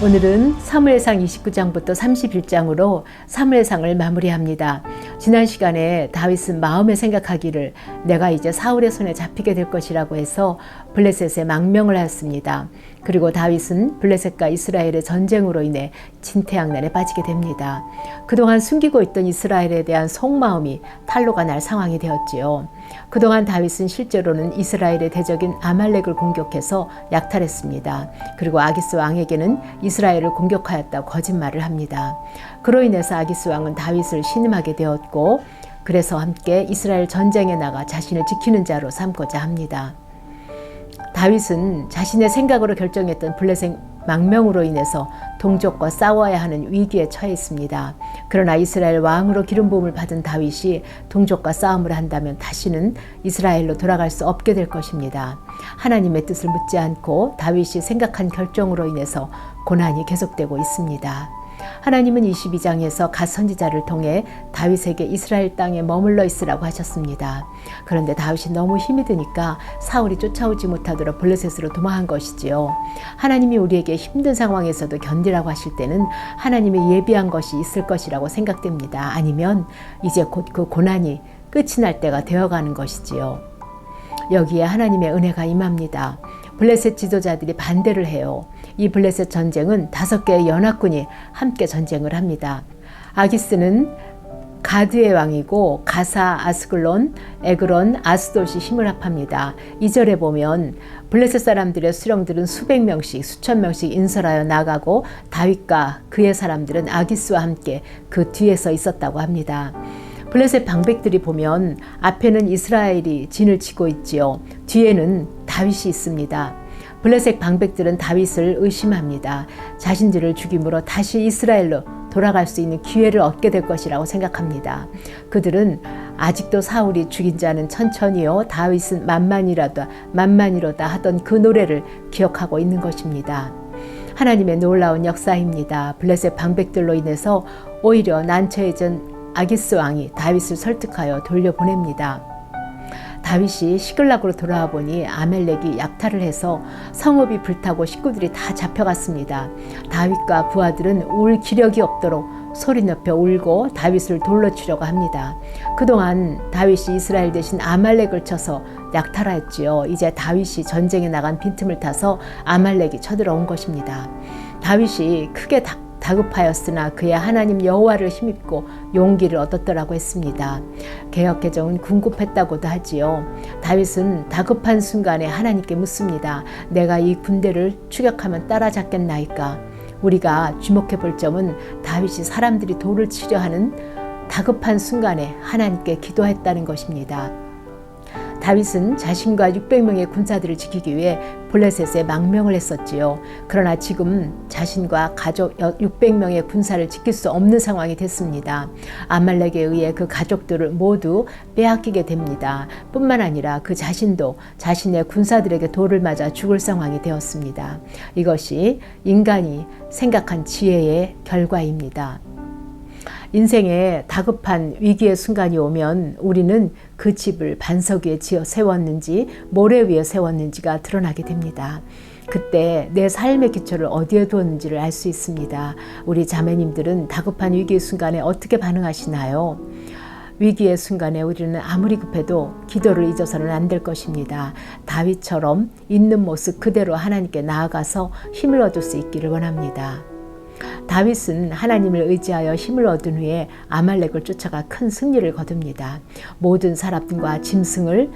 오늘은 사무엘상 29장부터 31장으로 사무엘상을 마무리합니다. 지난 시간에 다윗은 마음에 생각하기를 내가 이제 사울의 손에 잡히게 될 것이라고 해서 블레셋에 망명을 하였습니다. 그리고 다윗은 블레셋과 이스라엘의 전쟁으로 인해 진퇴양난에 빠지게 됩니다. 그동안 숨기고 있던 이스라엘에 대한 속마음이 탄로가 날 상황이 되었지요. 그동안 다윗은 실제로는 이스라엘의 대적인 아말렉을 공격해서 약탈했습니다. 그리고 아기스 왕에게는 이스라엘을 공격하였다고 거짓말을 합니다. 그로 인해서 아기스 왕은 다윗을 신음하게 되었고, 그래서 함께 이스라엘 전쟁에 나가 자신을 지키는 자로 삼고자 합니다. 다윗은 자신의 생각으로 결정했던 블레셋 망명으로 인해서 동족과 싸워야 하는 위기에 처해 있습니다. 그러나 이스라엘 왕으로 기름 부음을 받은 다윗이 동족과 싸움을 한다면 다시는 이스라엘로 돌아갈 수 없게 될 것입니다. 하나님의 뜻을 묻지 않고 다윗이 생각한 결정으로 인해서 고난이 계속되고 있습니다. 하나님은 22장에서 갓 선지자를 통해 다윗에게 이스라엘 땅에 머물러 있으라고 하셨습니다. 그런데 다윗이 너무 힘이 드니까 사울이 쫓아오지 못하도록 블레셋으로 도망한 것이지요. 하나님이 우리에게 힘든 상황에서도 견디라고 하실 때는 하나님이 예비한 것이 있을 것이라고 생각됩니다. 아니면 이제 곧 그 고난이 끝이 날 때가 되어가는 것이지요. 여기에 하나님의 은혜가 임합니다. 블레셋 지도자들이 반대를 해요. 이 블레셋 전쟁은 5개의 연합군이 함께 전쟁을 합니다. 아기스는 가드의 왕이고 가사, 아스글론, 에그론, 아스돗이 힘을 합합니다. 2절에 보면 블레셋 사람들의 수령들은 수백 명씩, 수천 명씩 인설하여 나가고 다윗과 그의 사람들은 아기스와 함께 그 뒤에서 있었다고 합니다. 블레셋 방백들이 보면 앞에는 이스라엘이 진을 치고 있지요. 뒤에는 다윗이 있습니다. 블레셋 방백들은 다윗을 의심합니다. 자신들을 죽임으로 다시 이스라엘로 돌아갈 수 있는 기회를 얻게 될 것이라고 생각합니다. 그들은 아직도 사울이 죽인 자는 천천히요 다윗은 만만이로다 하던 그 노래를 기억하고 있는 것입니다. 하나님의 놀라운 역사입니다. 블레셋 방백들로 인해서 오히려 난처해진 아기스 왕이 다윗을 설득하여 돌려보냅니다. 다윗이 시글락으로 돌아와 보니 아멜렉이 약탈을 해서 성읍이 불타고 식구들이 다 잡혀갔습니다. 다윗과 부하들은 울 기력이 없도록 소리 높여 울고 다윗을 돌로 치려고 합니다. 그동안 다윗이 이스라엘 대신 아말렉을 쳐서 약탈하였지요. 이제 다윗이 전쟁에 나간 빈틈을 타서 아말렉이 쳐들어온 것입니다. 다윗이 크게 다급하였으나 그의 하나님 여호와를 힘입고 용기를 얻었더라고 했습니다. 개역개정은 궁급했다고도 하지요. 다윗은 다급한 순간에 하나님께 묻습니다. 내가 이 군대를 추격하면 따라잡겠나이까? 우리가 주목해 볼 점은 다윗이 사람들이 돌을 치려 하는 다급한 순간에 하나님께 기도했다는 것입니다. 다윗은 자신과 600명의 군사들을 지키기 위해 블레셋에 망명을 했었지요. 그러나 지금 자신과 가족 600명의 군사를 지킬 수 없는 상황이 됐습니다. 아말렉에 의해 그 가족들을 모두 빼앗기게 됩니다. 뿐만 아니라 그 자신도 자신의 군사들에게 돌을 맞아 죽을 상황이 되었습니다. 이것이 인간이 생각한 지혜의 결과입니다. 인생에 다급한 위기의 순간이 오면 우리는 그 집을 반석 위에 지어 세웠는지 모래 위에 세웠는지가 드러나게 됩니다. 그때 내 삶의 기초를 어디에 두었는지를 알 수 있습니다. 우리 자매님들은 다급한 위기의 순간에 어떻게 반응하시나요? 위기의 순간에 우리는 아무리 급해도 기도를 잊어서는 안 될 것입니다. 다윗처럼 있는 모습 그대로 하나님께 나아가서 힘을 얻을 수 있기를 원합니다. 다윗은 하나님을 의지하여 힘을 얻은 후에 아말렉을 쫓아가 큰 승리를 거둡니다. 모든 사람과 짐승을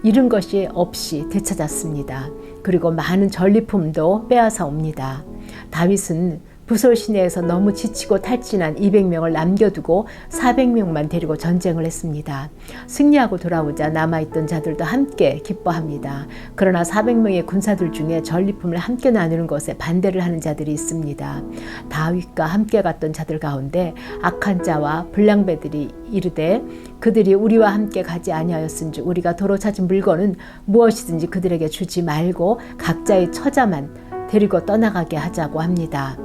잃은 것이 없이 되찾았습니다. 그리고 많은 전리품도 빼앗아 옵니다. 다윗은 부솔 시내에서 너무 지치고 탈진한 200명을 남겨두고 400명만 데리고 전쟁을 했습니다. 승리하고 돌아오자 남아있던 자들도 함께 기뻐합니다. 그러나 400명의 군사들 중에 전리품을 함께 나누는 것에 반대를 하는 자들이 있습니다. 다윗과 함께 갔던 자들 가운데 악한 자와 불량배들이 이르되 그들이 우리와 함께 가지 아니하였은즉 우리가 도로 찾은 물건은 무엇이든지 그들에게 주지 말고 각자의 처자만 데리고 떠나가게 하자고 합니다.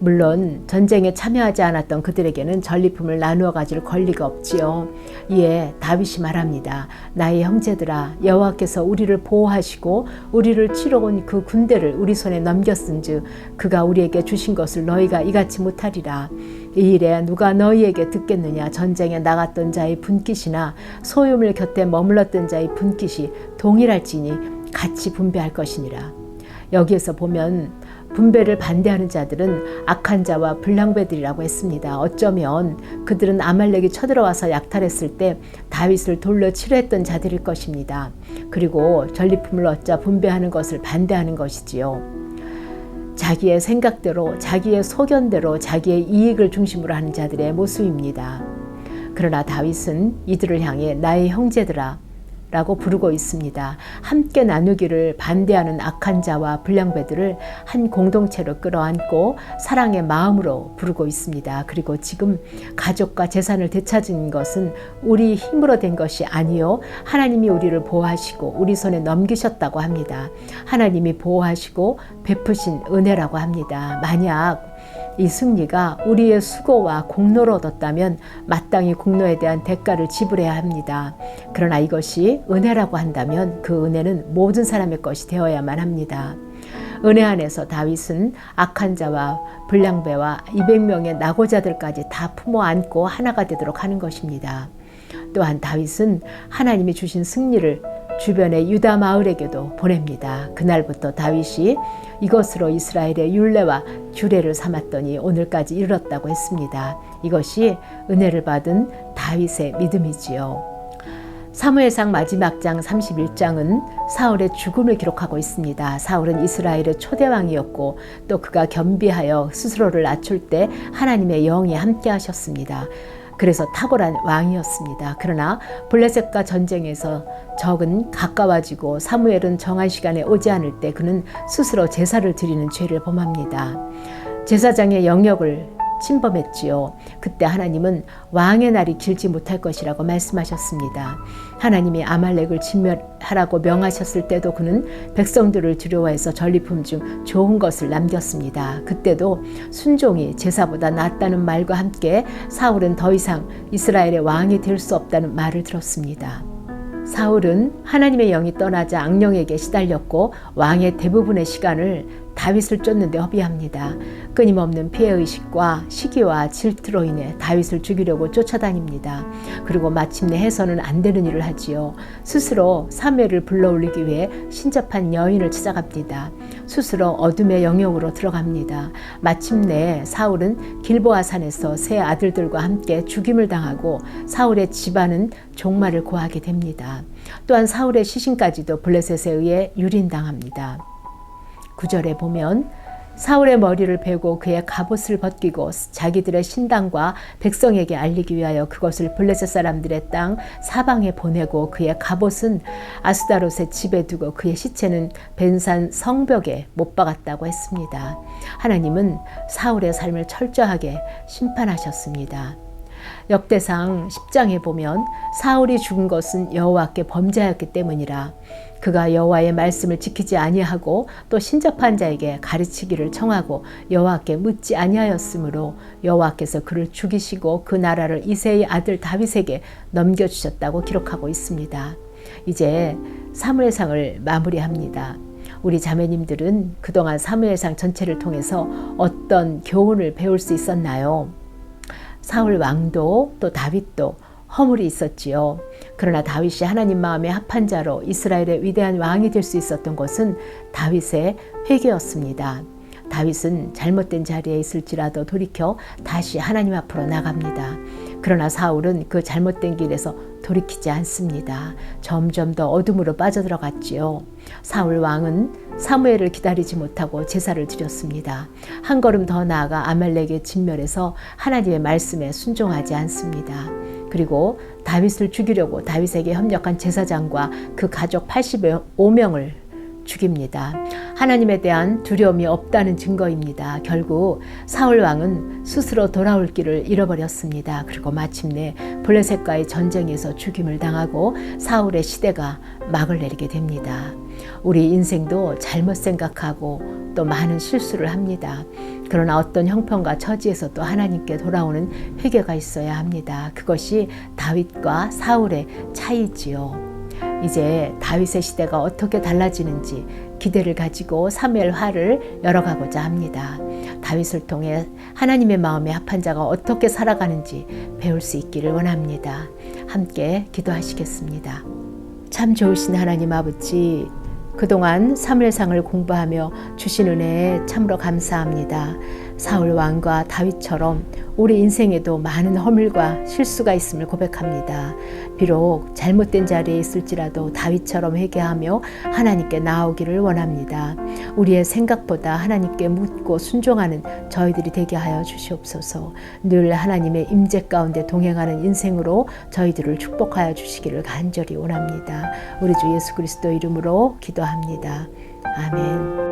물론 전쟁에 참여하지 않았던 그들에게는 전리품을 나누어 가질 권리가 없지요. 이에 다윗이 말합니다. 나의 형제들아, 여호와께서 우리를 보호하시고 우리를 치러 온 그 군대를 우리 손에 넘겼은즉 그가 우리에게 주신 것을 너희가 이같이 못하리라. 이 일에 누가 너희에게 듣겠느냐. 전쟁에 나갔던 자의 분깃이나 소유물 곁에 머물렀던 자의 분깃이 동일할지니 같이 분배할 것이니라. 여기에서 보면 분배를 반대하는 자들은 악한 자와 불량배들이라고 했습니다. 어쩌면 그들은 아말렉이 쳐들어와서 약탈했을 때 다윗을 돌로 치려 했던 자들일 것입니다. 그리고 전리품을 얻자 분배하는 것을 반대하는 것이지요. 자기의 생각대로, 자기의 소견대로, 자기의 이익을 중심으로 하는 자들의 모습입니다. 그러나 다윗은 이들을 향해 나의 형제들아 라고 부르고 있습니다. 함께 나누기를 반대하는 악한 자와 불량배들을 한 공동체로 끌어안고 사랑의 마음으로 부르고 있습니다. 그리고 지금 가족과 재산을 되찾은 것은 우리 힘으로 된 것이 아니요 하나님이 우리를 보호하시고 우리 손에 넘기셨다고 합니다. 하나님이 보호하시고 베푸신 은혜라고 합니다. 만약 이 승리가 우리의 수고와 공로로 얻었다면 마땅히 공로에 대한 대가를 지불해야 합니다. 그러나 이것이 은혜라고 한다면 그 은혜는 모든 사람의 것이 되어야만 합니다. 은혜 안에서 다윗은 악한 자와 불량배와 200명의 낙오자들까지 다 품어 안고 하나가 되도록 하는 것입니다. 또한 다윗은 하나님이 주신 승리를 주변의 유다 마을에게도 보냅니다. 그날부터 다윗이 이것으로 이스라엘의 율례와 규례를 삼았더니 오늘까지 이르렀다고 했습니다. 이것이 은혜를 받은 다윗의 믿음이지요. 사무엘상 마지막 장 31장은 사울의 죽음을 기록하고 있습니다. 사울은 이스라엘의 초대왕이었고 또 그가 겸비하여 스스로를 낮출 때 하나님의 영이 함께 하셨습니다. 그래서 탁월한 왕이었습니다. 그러나 블레셋과 전쟁에서 적은 가까워지고 사무엘은 정한 시간에 오지 않을 때 그는 스스로 제사를 드리는 죄를 범합니다. 제사장의 영역을 침범했지요. 그때 하나님은 왕의 날이 길지 못할 것이라고 말씀하셨습니다. 하나님이 아말렉을 진멸하라고 명하셨을 때도 그는 백성들을 두려워해서 전리품 중 좋은 것을 남겼습니다. 그때도 순종이 제사보다 낫다는 말과 함께 사울은 더 이상 이스라엘의 왕이 될 수 없다는 말을 들었습니다. 사울은 하나님의 영이 떠나자 악령에게 시달렸고 왕의 대부분의 시간을 다윗을 쫓는 데 허비합니다. 끊임없는 피해의식과 시기와 질투로 인해 다윗을 죽이려고 쫓아다닙니다. 그리고 마침내 해서는 안 되는 일을 하지요. 스스로 사무엘을 불러올리기 위해 신접한 여인을 찾아갑니다. 스스로 어둠의 영역으로 들어갑니다. 마침내 사울은 길보아 산에서 세 아들들과 함께 죽임을 당하고 사울의 집안은 종말을 고하게 됩니다. 또한 사울의 시신까지도 블레셋에 의해 유린당합니다. 9절에 보면 사울의 머리를 베고 그의 갑옷을 벗기고 자기들의 신당과 백성에게 알리기 위하여 그것을 블레셋 사람들의 땅 사방에 보내고 그의 갑옷은 아스다롯의 집에 두고 그의 시체는 벤산 성벽에 못 박았다고 했습니다. 하나님은 사울의 삶을 철저하게 심판하셨습니다. 역대상 10장에 보면 사울이 죽은 것은 여호와께 범죄하였기 때문이라. 그가 여호와의 말씀을 지키지 아니하고 또 신접한 자에게 가르치기를 청하고 여호와께 묻지 아니하였으므로 여호와께서 그를 죽이시고 그 나라를 이새의 아들 다윗에게 넘겨주셨다고 기록하고 있습니다. 이제 사무엘상을 마무리합니다. 우리 자매님들은 그동안 사무엘상 전체를 통해서 어떤 교훈을 배울 수 있었나요? 사울 왕도 또 다윗도 허물이 있었지요. 그러나 다윗이 하나님 마음에 합한 자로 이스라엘의 위대한 왕이 될 수 있었던 것은 다윗의 회개였습니다. 다윗은 잘못된 자리에 있을지라도 돌이켜 다시 하나님 앞으로 나갑니다. 그러나 사울은 그 잘못된 길에서 돌이키지 않습니다. 점점 더 어둠으로 빠져들어갔지요. 사울 왕은 사무엘을 기다리지 못하고 제사를 드렸습니다. 한 걸음 더 나아가 아말렉의 진멸에서 하나님의 말씀에 순종하지 않습니다. 그리고 다윗을 죽이려고 다윗에게 협력한 제사장과 그 가족 85명을 죽입니다. 하나님에 대한 두려움이 없다는 증거입니다. 결국 사울 왕은 스스로 돌아올 길을 잃어버렸습니다. 그리고 마침내 블레셋과의 전쟁에서 죽임을 당하고 사울의 시대가 막을 내리게 됩니다. 우리 인생도 잘못 생각하고 또 많은 실수를 합니다. 그러나 어떤 형편과 처지에서 또 하나님께 돌아오는 회개가 있어야 합니다. 그것이 다윗과 사울의 차이지요. 이제 다윗의 시대가 어떻게 달라지는지 기대를 가지고 사무엘하를 열어가고자 합니다. 다윗을 통해 하나님의 마음에 합한 자가 어떻게 살아가는지 배울 수 있기를 원합니다. 함께 기도하시겠습니다. 참 좋으신 하나님 아버지, 그동안 사무엘상을 공부하며 주신 은혜에 참으로 감사합니다. 사울 왕과 다윗처럼 우리 인생에도 많은 허물과 실수가 있음을 고백합니다. 비록 잘못된 자리에 있을지라도 다윗처럼 회개하며 하나님께 나오기를 원합니다. 우리의 생각보다 하나님께 묻고 순종하는 저희들이 되게 하여 주시옵소서. 늘 하나님의 임재 가운데 동행하는 인생으로 저희들을 축복하여 주시기를 간절히 원합니다. 우리 주 예수 그리스도 이름으로 기도합니다. 아멘.